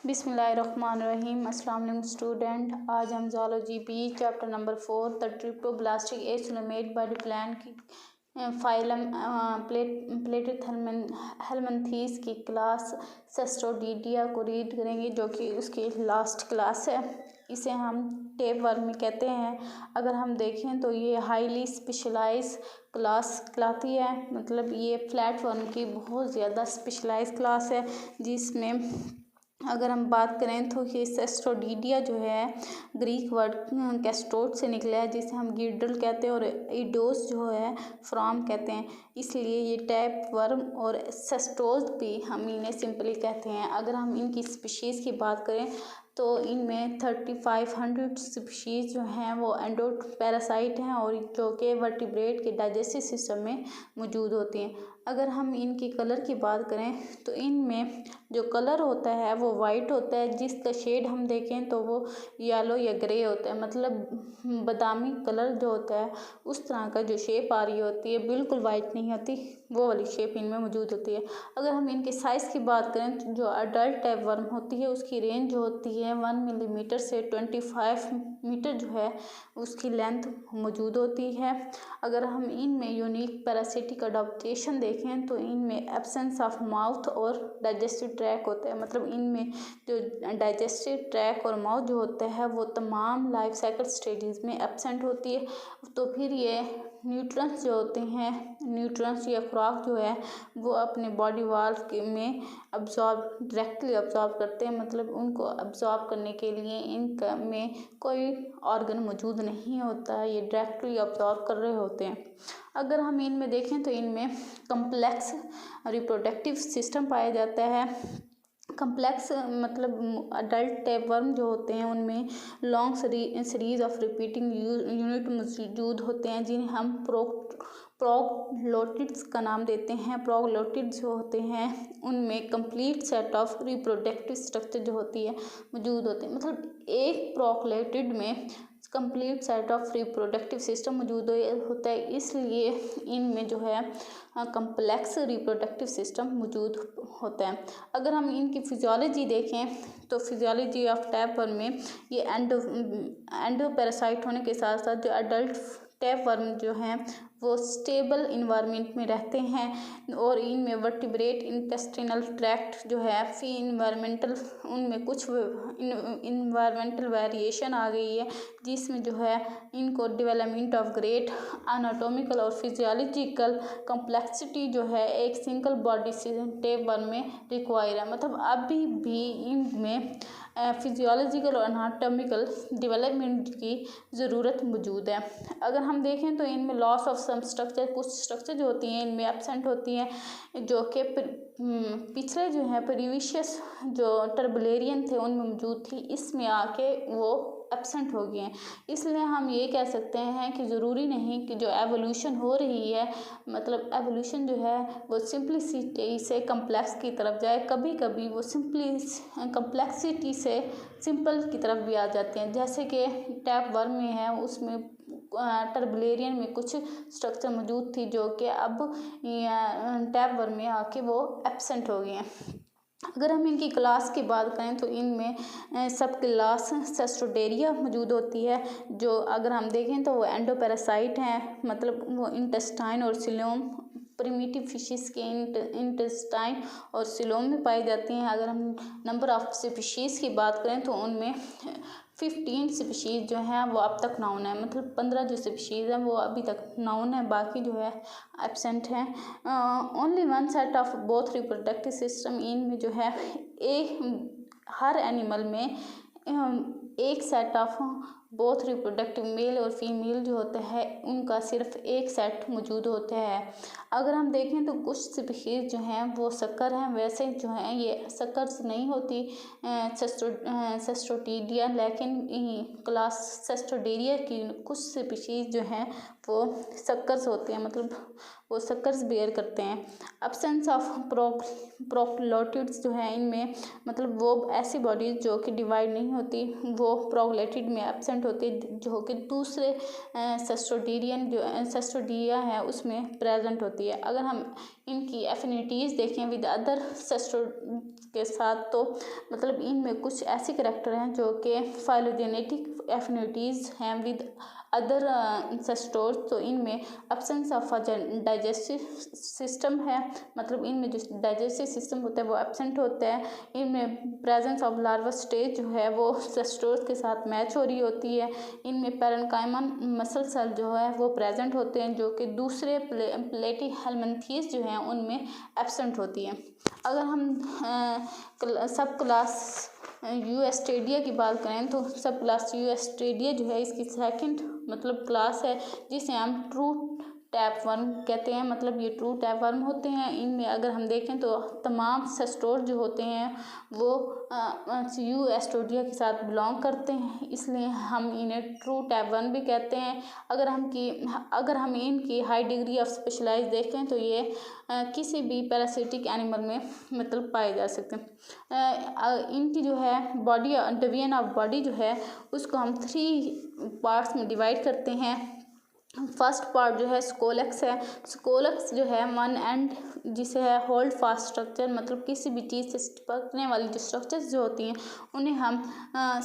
बिस्मिल्लाहिर्रहमानिर्रहीम। अस्सलाम वालेकुम स्टूडेंट। आज हम zoology B chapter number 4 the triploblastic acoelomate body plan की फाइलम प्लेटिथेल्मिन्थीस की क्लास सेस्ट्रोडीडिया को रीड करेंगे, जो कि उसकी लास्ट क्लास है। इसे हम टेप वर्म कहते हैं। अगर हम देखें तो ये हाईली स्पेशलाइज क्लास कहलाती है। मतलब ये फ्लैट वर्म की बहुत ज़्यादा स्पेशलाइज क्लास है, जिसमें अगर हम बात करें तो ये सेस्ट्रोडीडिया जो है ग्रीक वर्ड कैस्ट्रोट से निकला है, जिसे हम गिड्रल कहते हैं, और ईडोस जो है फ्रॉम कहते हैं। इसलिए ये टैप वर्म और सेस्ट्रोज भी हम इन्हें सिंपली कहते हैं। अगर हम इनकी स्पीशीज़ की बात करें तो इनमें 3500 स्पीशीज़ जो हैं वो एंडोपैरासाइट हैं, और जो कि वर्टिब्रेट के डाइजेस्टिव सिस्टम में मौजूद होती हैं। अगर हम इनकी कलर की बात करें तो इनमें जो कलर होता है वो वाइट होता है, जिसका शेड हम देखें तो वो येलो या ग्रे होता है। मतलब बादामी कलर जो होता है उस तरह का जो शेप आ रही होती है, बिल्कुल वाइट नहीं होती, वो वाली शेप इनमें मौजूद होती है। अगर हम इनके साइज़ की बात करें तो जो अडल्ट टैप वर्म होती है उसकी रेंज जो होती है 1 मिलीमीटर से 25 मीटर जो है उसकी लेंथ मौजूद होती है। अगर हम इनमें यूनिक पैरासिटिक अडॉप्टेशन देखें तो इनमें एब्सेंस ऑफ माउथ और डाइजेस्टिव ट्रैक होता है। मतलब इनमें जो डाइजेस्टिव ट्रैक और माउथ जो होता है वो तमाम लाइफ साइकिल स्टेजेस में एब्सेंट होती है। तो फिर ये न्यूट्रिएंट्स जो होते हैं, न्यूट्रिएंट्स या खुराक जो है वो अपने बॉडी वाल में डायरेक्टली अब्जॉर्ब करते हैं। मतलब उनको अब्जॉर्ब करने के लिए इनका में कोई ऑर्गन मौजूद नहीं होता है, ये डायरेक्टली अब्जॉर्ब कर रहे होते हैं। अगर हम इनमें देखें तो इनमें कम्प्लेक्स रिप्रोडक्टिव सिस्टम पाया जाता है। कम्प्लेक्स मतलब अडल्ट टैप वर्म जो होते हैं उनमें long series of repeating unit मौजूद होते हैं, जिन्हें हम प्रोग्लोटिड्स का नाम देते हैं। प्रोग्लोटिड्स जो होते हैं उनमें complete set of reproductive structure जो होती है मौजूद होते हैं। मतलब एक प्रोग्लोटिड में complete set of reproductive system मौजूद होता है, इसलिए इनमें जो है कम्प्लेक्स रिप्रोडक्टिव सिस्टम मौजूद होता है। अगर हम इनकी फिजियोलॉजी देखें तो फिजियोलॉजी ऑफ टैप वर्म में ये एंडोपैरासाइट होने के साथ साथ जो अडल्ट टैप वर्म जो हैं वो स्टेबल इन्वायरमेंट में रहते हैं, और इनमें वर्टिब्रेट इंटेस्टिनल ट्रैक्ट जो है उनमें कुछ इन्वायरमेंटल वेरिएशन आ गई है, जिसमें जो है इनको डेवलपमेंट ऑफ ग्रेट एनाटॉमिकल और फिजियोलॉजिकल कॉम्प्लेक्सिटी जो है एक सिंगल बॉडी टैप वर्म में रिक्वायर है। मतलब अभी भी इनमें फिजियोलॉजिकल और एनाटॉमिकल डेवलपमेंट की ज़रूरत मौजूद है। अगर हम देखें तो इनमें लॉस ऑफ सम स्ट्रक्चर, कुछ स्ट्रक्चर जो होती हैं इनमें एब्सेंट होती हैं, जो कि पिछले जो है प्रीवियस जो टर्बुलेरियन थे उनमें मौजूद थी, इसमें आके वो एब्सेंट हो गए हैं। इसलिए हम ये कह सकते हैं कि ज़रूरी नहीं कि जो एवोल्यूशन हो रही है, मतलब एवोल्यूशन जो है वो सिंप्लिसिटी से कम्प्लेक्स की तरफ जाए, कभी कभी वो कम्प्लेक्सिटी से सिंपल की तरफ भी आ जाते हैं। जैसे कि टैप वर्म में है, उसमें टर्बुलेरियन में कुछ स्ट्रक्चर मौजूद थी जो कि अब टैप वर्म में आके वो एब्सेंट हो गए हैं। अगर हम इनकी क्लास की बात करें तो इनमें सब क्लास सेस्ट्रोडेरिया मौजूद होती है, जो अगर हम देखें तो वो एंडोपैरासाइट हैं। मतलब वो इंटेस्टाइन और सिलोम प्रिमिटिव फिशेस के इंटेस्टाइन और सिलोम में पाई जाती हैं। अगर हम नंबर ऑफ स्पीशीज़ की बात करें तो उनमें 15 स्पीशीज़ जो हैं वो अब तक नाउन है। मतलब 15 जो स्पीशीज़ हैं वो अभी तक नाउन है, बाकी जो है एब्सेंट हैं। Only one set of both reproductive system, इनमें जो है हर एनिमल में एक set of both reproductive male और फीमेल जो होता है उनका सिर्फ एक सेट मौजूद होता है। अगर हम देखें तो कुछ स्पीशीज़ जो हैं वो सक्कर हैं, वैसे जो हैं ये सक्कर्स नहीं होती सेस्ट्रोडीडिया, लेकिन क्लास सेस्ट्रोडेरिया की कुछ स्पीशीज़ जो हैं वो सक्कर्स होते हैं। मतलब वो सक्कर्स बेयर करते हैं। एब्सेंस ऑफ प्रोग्लोटिड्स जो है इनमें, मतलब वो ऐसी बॉडीज जो कि डिवाइड नहीं होती, वो प्रोग्लोटिड में एब्सेंट एब्सेंट होती है, जो कि दूसरे सेस्टोडिया है उसमें प्रेजेंट होती है। अगर हम इनकी एफिनिटीज़ देखें विद अदर सेस्टो के साथ, तो मतलब इनमें कुछ ऐसे करैक्टर हैं जो कि फाइलोजेनेटिक एफिनिटीज़ हैं विद अदर सेस्टोर्स। तो इनमें एब्सेंस ऑफ डाइजेस्टिव सिस्टम है, मतलब इनमें जो डाइजेस्टिव सिस्टम होता है वो एब्सेंट होता है। इनमें प्रेजेंस ऑफ लार्वा स्टेज जो है वो सेस्टोर्स के साथ मैच हो रही होती है। इनमें पैरेन्काइमल मसल सेल जो है वो प्रेजेंट होते हैं, जो कि दूसरे प्लेटीहेल्मिन्थीज जो हैं उनमें एब्सेंट होती है। अगर हम सब क्लास यूएस्टेडिया की बात करें तो सब क्लास यूएस्टेडिया जो है इसकी सेकंड मतलब क्लास है, जिसे हम ट्रू टैप वर्म कहते हैं। मतलब ये ट्रू टैप वर्म होते हैं। इनमें अगर हम देखें तो तमाम सेस्टोर जो होते हैं वो यूएस्टेडिया के साथ बिलोंग करते हैं, इसलिए हम इन्हें ट्रू टैप वर्म भी कहते हैं। अगर हम इनकी हाई डिग्री ऑफ स्पेशलाइज देखें तो ये किसी भी पैरासिटिक एनिमल में मतलब पाए जा सकते हैं। इनकी जो है बॉडी डिवीजन ऑफ बॉडी जो है उसको हम 3 पार्ट्स में डिवाइड करते हैं। फर्स्ट पार्ट जो है स्कोलेक्स है। स्कोलेक्स जो है वन एंड जिसे है होल्ड फास्ट स्ट्रक्चर, मतलब किसी भी चीज़ से चिपकने वाली जो स्ट्रक्चर्स जो होती हैं उन्हें हम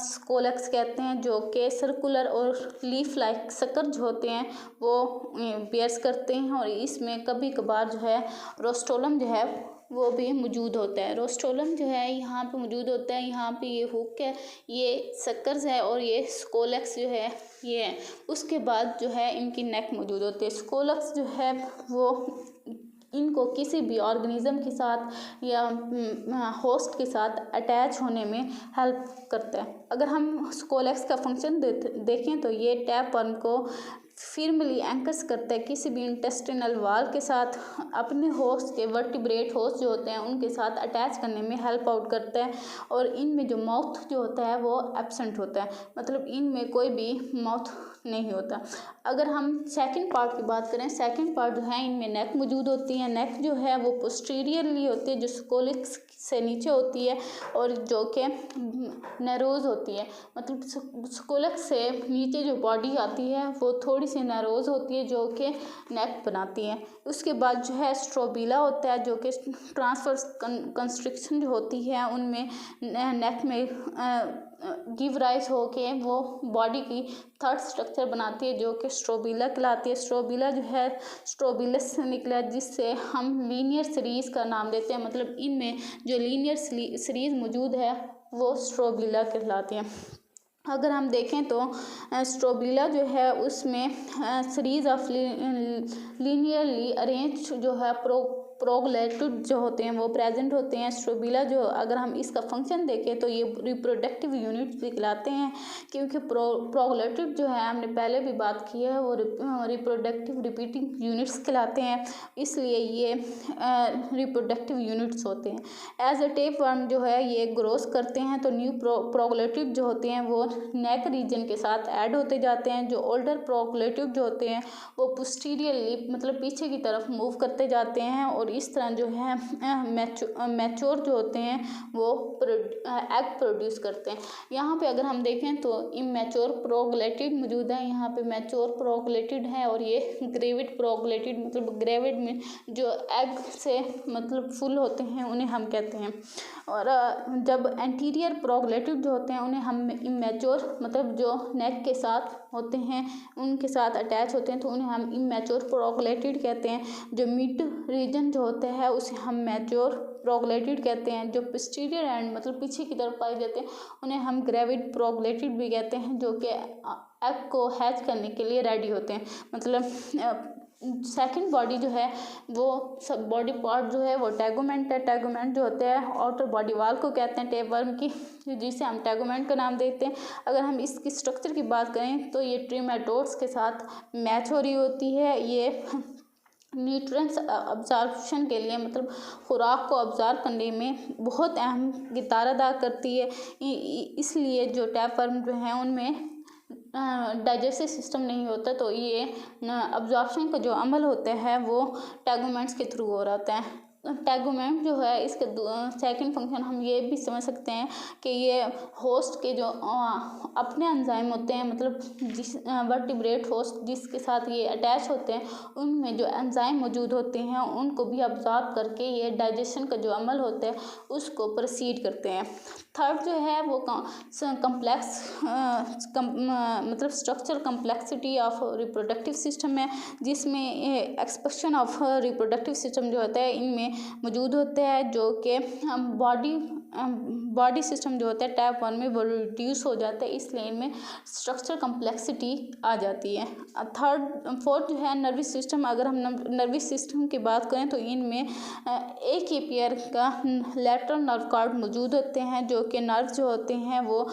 स्कोलेक्स कहते हैं, जो कि सर्कुलर और लीफ लाइक सकर जो होते हैं वो बेयर्स करते हैं। और इसमें कभी कभार जो है रोस्टोलम जो है वो भी मौजूद होता है। रोस्टोलम जो है यहाँ पे मौजूद होता है। यहाँ पे ये हुक है, ये सक्कर्स है और ये स्कोलेक्स जो है ये है। उसके बाद जो है इनकी नेक मौजूद होती है। स्कोलेक्स जो है वो इनको किसी भी ऑर्गेनिज्म के साथ या होस्ट के साथ अटैच होने में हेल्प करता है। अगर हम स्कोलेक्स का फंक्शन देखें तो ये टैप वर्म को फर्मली एंकर्स करता है किसी भी इंटेस्टिनल वाल के साथ, अपने होस्ट के वर्टिब्रेट होस्ट जो होते हैं उनके साथ अटैच करने में हेल्प आउट करता है। और इनमें जो माउथ जो होता है वो एब्सेंट होता है, मतलब इनमें कोई भी माउथ नहीं होता। अगर हम सेकंड पार्ट की बात करें, सेकंड पार्ट जो है इनमें नेक मौजूद होती है। नेक जो है वो पोस्टीरियरली होती है, जो स्कोलेक्स से नीचे होती है और जो कि नैरोज होती है। मतलब स्कोलेक्स से नीचे जो बॉडी आती है वो थोड़ी सी नैरोज होती है, जो कि नेक बनाती है। उसके बाद जो है स्ट्रोबिला होता है, जो कि ट्रांसवर्स कंस्ट्रिक्शन जो होती है उनमें नेक में गिव राइज हो के वो बॉडी की थर्ड स्ट्रक्चर बनाती है, जो कि स्ट्रोबिला कहलाती है। स्ट्रोबिला जो है स्ट्रोबिलस से निकला है, जिससे हम लीनियर सीरीज का नाम देते हैं। मतलब इनमें जो लीनियर सीरीज मौजूद है वो स्ट्रोबिला कहलाती है। अगर हम देखें तो स्ट्रोबिला जो है उसमें सीरीज ऑफ लीनियरली अरेंज जो है प्रोग्लैटिड जो होते हैं वो प्रेजेंट होते हैं। स्ट्रोबिला जो अगर हम इसका फंक्शन देखें तो ये रिप्रोडक्टिव यूनिट्स भी कहलाते हैं, क्योंकि प्रोग्लैटिड जो है हमने पहले भी बात की है वो रिप्रोडक्टिव रिपीटिंग यूनिट्स कहलाते हैं, इसलिए ये रिप्रोडक्टिव यूनिट्स होते हैं। एज अ टेप वर्म जो है ये ग्रोथ करते हैं, तो न्यू प्रोग्लैटिड जो होते हैं वो नेक रीजन के साथ ऐड होते जाते हैं। जो ओल्डर प्रोग्लैटिड जो होते हैं वो पोस्टीरियरली मतलब पीछे की तरफ मूव करते जाते हैं और इस तरह जो है मैच्योर जो होते हैं वो एग प्रोड्यूस करते हैं। यहाँ पे अगर हम देखें तो इमैच्योर प्रोग्लैटिड मौजूद है, यहाँ पे मैच्योर प्रोग्लैटिड है और ये ग्रेविड प्रोग्लैटिड मतलब ग्रेविड में जो एग से मतलब फुल होते हैं उन्हें हम कहते हैं। और जब एंटीरियर प्रोग्लैटिड जो होते हैं उन्हें हम इमैच्योर मतलब जो नेक के साथ होते हैं उनके साथ अटैच होते हैं तो उन्हें हम इमैच्योर प्रोग्लैटिड कहते हैं। जो मिड रीजन जो होता है उसे हम मैच्योर प्रोग्लैटिड कहते हैं। जो पोस्टीरियर एंड मतलब पीछे की तरफ पाए जाते हैं उन्हें हम ग्रेविड प्रोग्लैटिड भी कहते हैं, जो कि एग को हैच करने के लिए रेडी होते हैं। मतलब सेकंड बॉडी जो है वो सब बॉडी पार्ट जो है वो टैगोमेंट है। टैगोमेंट जो होता है आउटर बॉडी वाल को कहते हैं टेप वर्म की, जिसे हम टैगोमेंट का नाम देते हैं। अगर हम इसकी स्ट्रक्चर की बात करें तो ये ट्रीमेटोड्स के साथ मैच हो रही होती है। ये न्यूट्रिएंट्स अब्जॉर्प्शन के लिए मतलब खुराक को अब्जॉर्ब करने में बहुत अहम किरदार अदा करती है, इसलिए जो टैप वर्म जो हैं उनमें डाइजेस्टिव सिस्टम नहीं होता, तो ये अब्जॉर्प्शन का जो अमल होता है वो टैगोमेंट्स के थ्रू हो रहा होता है। टेगुमेंट जो है इसके सेकंड फंक्शन हम ये भी समझ सकते हैं कि ये होस्ट के जो अपने एंजाइम होते हैं, मतलब जिस वर्टिब्रेट होस्ट जिसके साथ ये अटैच होते हैं, उनमें जो एंजाइम मौजूद होते हैं उनको भी ऑब्जॉर्व करके ये डाइजेशन का जो अमल होता है उसको प्रोसीड करते हैं। थर्ड जो है वो कम्प्लेक्स मतलब structural complexity of reproductive system है, जिसमें एक्सप्रेशन ऑफ रिप्रोडक्टिव सिस्टम जो होता है इनमें मौजूद होते हैं, जो कि बॉडी सिस्टम जो होता है टाइप 1 में वो रिड्यूस हो जाता है, इसलिए इनमें स्ट्रक्चरल कम्प्लेक्सिटी आ जाती है। फोर्थ जो है नर्वस सिस्टम। अगर हम नर्वस सिस्टम की बात करें तो इनमें एक ही पेयर का लैटरल नर्व कॉर्ड मौजूद होते हैं, जो कि नर्व जो होते हैं वो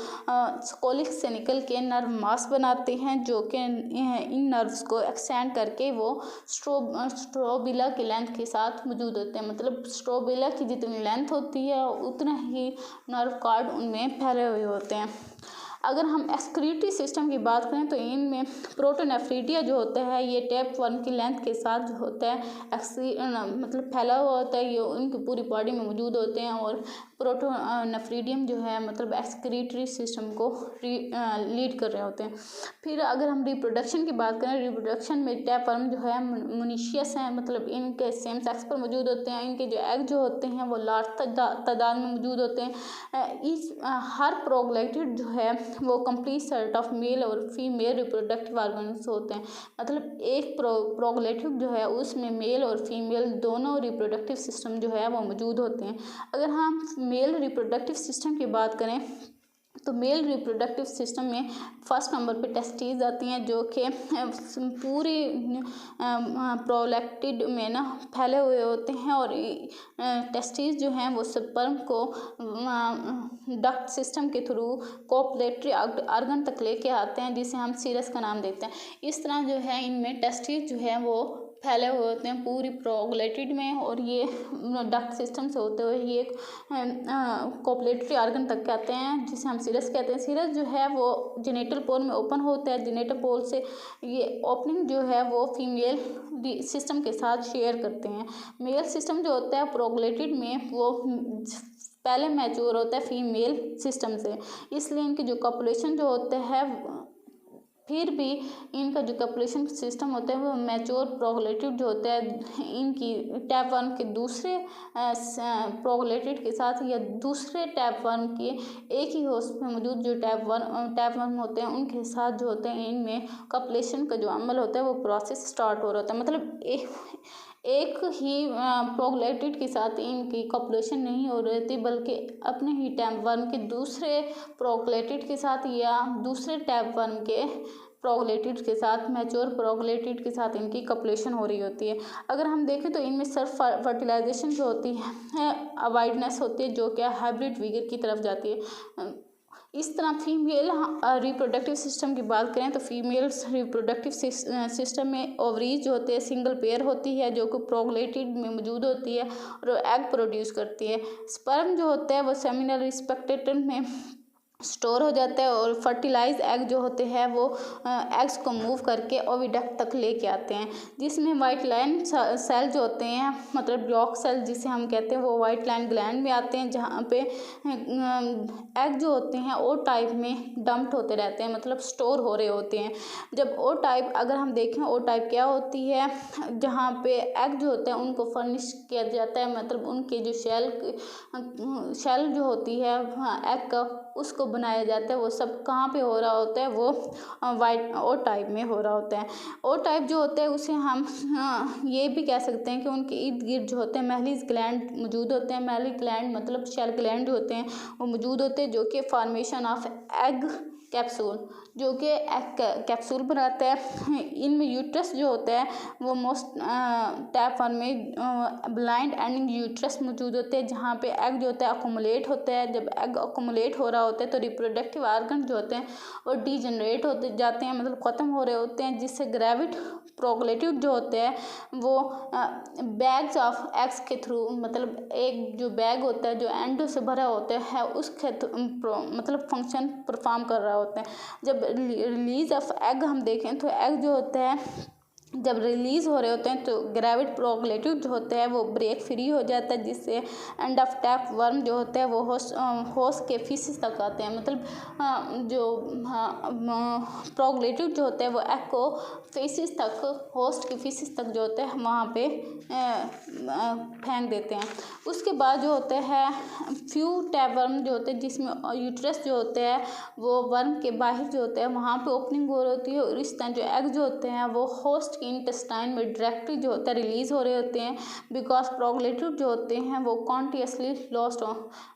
स्कोलिक से निकल के नर्व मास बनाते हैं, जो कि इन नर्व्स को एक्सटेंड करके वो स्ट्रोबिला की लेंथ के साथ मौजूद होते हैं। मतलब स्ट्रोबिला की जितनी लेंथ होती है उतना ही नर्व कॉर्ड उनमें फैले हुए होते हैं। अगर हम एक्सक्रीटरी सिस्टम की बात करें तो इनमें प्रोटोनेफ्रिटिया जो होता है ये टाइप 1 की लेंथ के साथ जो होता है मतलब फैला हुआ होता है, ये उनकी पूरी बॉडी में मौजूद होते हैं। और प्रोटोनेफ्रिडियम जो है मतलब एक्सक्रीटरी सिस्टम को लीड कर रहे होते हैं। फिर अगर हम रिप्रोडक्शन की बात करें, रिप्रोडक्शन में टाइप 1 जो है मोनीशियस हैं, मतलब इनके सेम सेक्स पर मौजूद होते हैं। इनके जो एग जो होते हैं वो लार्ज तादाद में मौजूद होते हैं। हर प्रोगैक्टिड जो है वो कंप्लीट सेट ऑफ मेल और फीमेल रिप्रोडक्टिव ऑर्गन्स होते हैं। मतलब एक प्रोगैक्टिव जो है उसमें मेल और फीमेल दोनों रिप्रोडक्टिव सिस्टम जो है वो मौजूद होते हैं। अगर हम मेल रिप्रोडक्टिव सिस्टम की बात करें तो मेल रिप्रोडक्टिव सिस्टम में फर्स्ट नंबर पे टेस्टिस आती हैं, जो कि पूरी प्रोलैक्टिड में ना फैले हुए होते हैं। और टेस्टिस जो हैं वो स्पर्म को डक्ट सिस्टम के थ्रू कोपलेटरी ऑर्गन तक लेके आते हैं, जिसे हम सीरस का नाम देते हैं। इस तरह जो है इनमें टेस्टिस जो है वो फैले हुए होते हैं पूरी प्रोगैक्टिड में, और ये डक्ट सिस्टम से होते हुए ये कोपलेटरी ऑर्गन तक आते हैं, जिसे हम सीरस कहते हैं। सीरस जो है वो जेनिटल पोल में ओपन होता है। जेनिटल पोल से ये ओपनिंग जो है वो फीमेल सिस्टम के साथ शेयर करते हैं। मेल सिस्टम जो होता है प्रोगैक्टिड में वो पहले मैच्योर होता है फीमेल सिस्टम से, इसलिए इनकी जो कॉपुलेशन जो होते हैं फिर भी इनका जो कॉपुलेशन सिस्टम होता है वो मैच्योर प्रोगैक्टिव जो होता है इनकी टाइप 1 के दूसरे प्रोगैक्टिव के साथ या दूसरे टाइप 1 के एक ही होस्ट में मौजूद जो टाइप 1 होते हैं उनके साथ जो होते हैं इनमें कॉपुलेशन का जो अमल होता है वो प्रोसेस स्टार्ट हो रहा होता है। मतलब एक ही प्रोगैक्टिव के साथ इनकी कॉपुलेशन नहीं हो रही थी, बल्कि अपने ही टाइप 1 के दूसरे प्रोगैक्टिव के साथ या दूसरे टाइप 1 के प्रोगैक्टिव के साथ मैच्योर प्रोगैक्टिव के साथ इनकी कॉपुलेशन हो रही होती है। अगर हम देखें तो इनमें सेल्फ फर्टिलाइजेशन जो होती है अवॉइडनेस होती है, जो कि हाइब्रिड विगर की तरफ जाती है। इस तरह फीमेल रिप्रोडक्टिव सिस्टम की बात करें तो फीमेल रिप्रोडक्टिव सिस्टम में ओवरीज जो होते हैं सिंगल पेयर होती है, जो कि प्रोगैक्टिव में मौजूद होती है और एग प्रोड्यूस करती है। स्पर्म जो होता है वो सेमिनल रिस्पेक्टेटम में स्टोर हो जाता है, और फर्टिलाइज एग जो होते हैं वो एग्स को मूव करके ओविडक्ट तक लेके आते हैं, जिसमें वाइट लाइन सेल जो होते हैं मतलब यॉक सेल जिसे हम कहते हैं वो वाइट लाइन ग्लैंड में आते हैं, जहाँ पे एग जो होते हैं ओ टाइप में डंप्ड होते रहते हैं, मतलब स्टोर हो रहे होते हैं। जब ओ टाइप अगर हम देखें ओ टाइप क्या होती है, जहाँ पे एग जो होते हैं उनको फर्निश किया जाता है, मतलब उनके जो शेल जो होती है एग का उसको बनाया जाता है। वो सब कहाँ पे हो रहा होता है, वो वाइट ओ टाइप में हो रहा होता है। ओ टाइप जो होता है उसे हम ये भी कह सकते हैं कि उनके इर्द गिर्द जो होते हैं मैलिस ग्लैंड मौजूद होते हैं। मैलिस ग्लैंड मतलब शेल ग्लैंड जो होते हैं वो मौजूद होते हैं, जो कि फॉर्मेशन ऑफ एग कैप्सूल जो कि एग कैप्सूल बनाता है। इनमें यूट्रस जो होता है वो मोस्ट टाइप 1 में ब्लाइंड एंडिंग यूट्रस मौजूद होते हैं, जहाँ पे एग जो होता है अकोमुलेट होता है। जब एग अकोमुलेट हो रहा होता है तो रिप्रोडक्टिव ऑर्गन जो होते हैं वो डीजनरेट होते जाते हैं, मतलब ख़त्म हो रहे होते हैं, जिससे ग्रेविड प्रोगैक्टिव जो होते हैं वो बैग्स ऑफ एग्स के थ्रू, मतलब एक जो बैग होता है जो एंडो से भरा होता है उसके मतलब फंक्शन परफॉर्म कर रहा होता है। जब रिलीज ऑफ एग हम देखें तो एग जो होता है जब रिलीज़ हो रहे होते हैं तो ग्रेविड प्रोगलेटिव जो होते हैं वो ब्रेक फ्री हो जाता है, जिससे एंड ऑफ टैप वर्म जो होते हैं वो होस्ट के फीसिस तक आते हैं। मतलब जो प्रोगलेटिव जो होते हैं वो एग को फीसिस तक, होस्ट की फीसिस तक जो होते हैं वहाँ पे फेंक देते हैं। उसके बाद जो होते हैं फ्यू टैप वर्म जो होते हैं, जिसमें यूट्रस जो होते हैं वो वर्म के बाहर जो होते हैं वहाँ पे ओपनिंग हो रही होती है, और इस तरह जो एग जो होते हैं वो होस्ट के इंटेस्टाइन में डायरेक्टली जो होता है रिलीज़ हो रहे होते हैं। बिकॉज प्रोगलेटिव जो होते हैं वो कॉन्टियसली लॉस्ट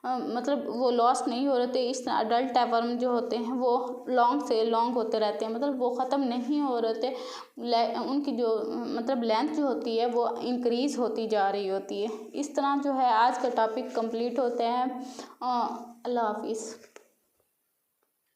मतलब वो लॉस्ट नहीं हो रहे थे। इस तरह अडल्ट टैप वर्म जो होते हैं वो लॉन्ग से लॉन्ग होते रहते हैं, मतलब वो ख़त्म नहीं हो रहे थे। उनकी जो मतलब लेंथ जो होती है वो इंक्रीज़ होती जा रही होती है। इस तरह जो है आज का टॉपिक कंप्लीट होते हैं। अल्लाह हाफिज़।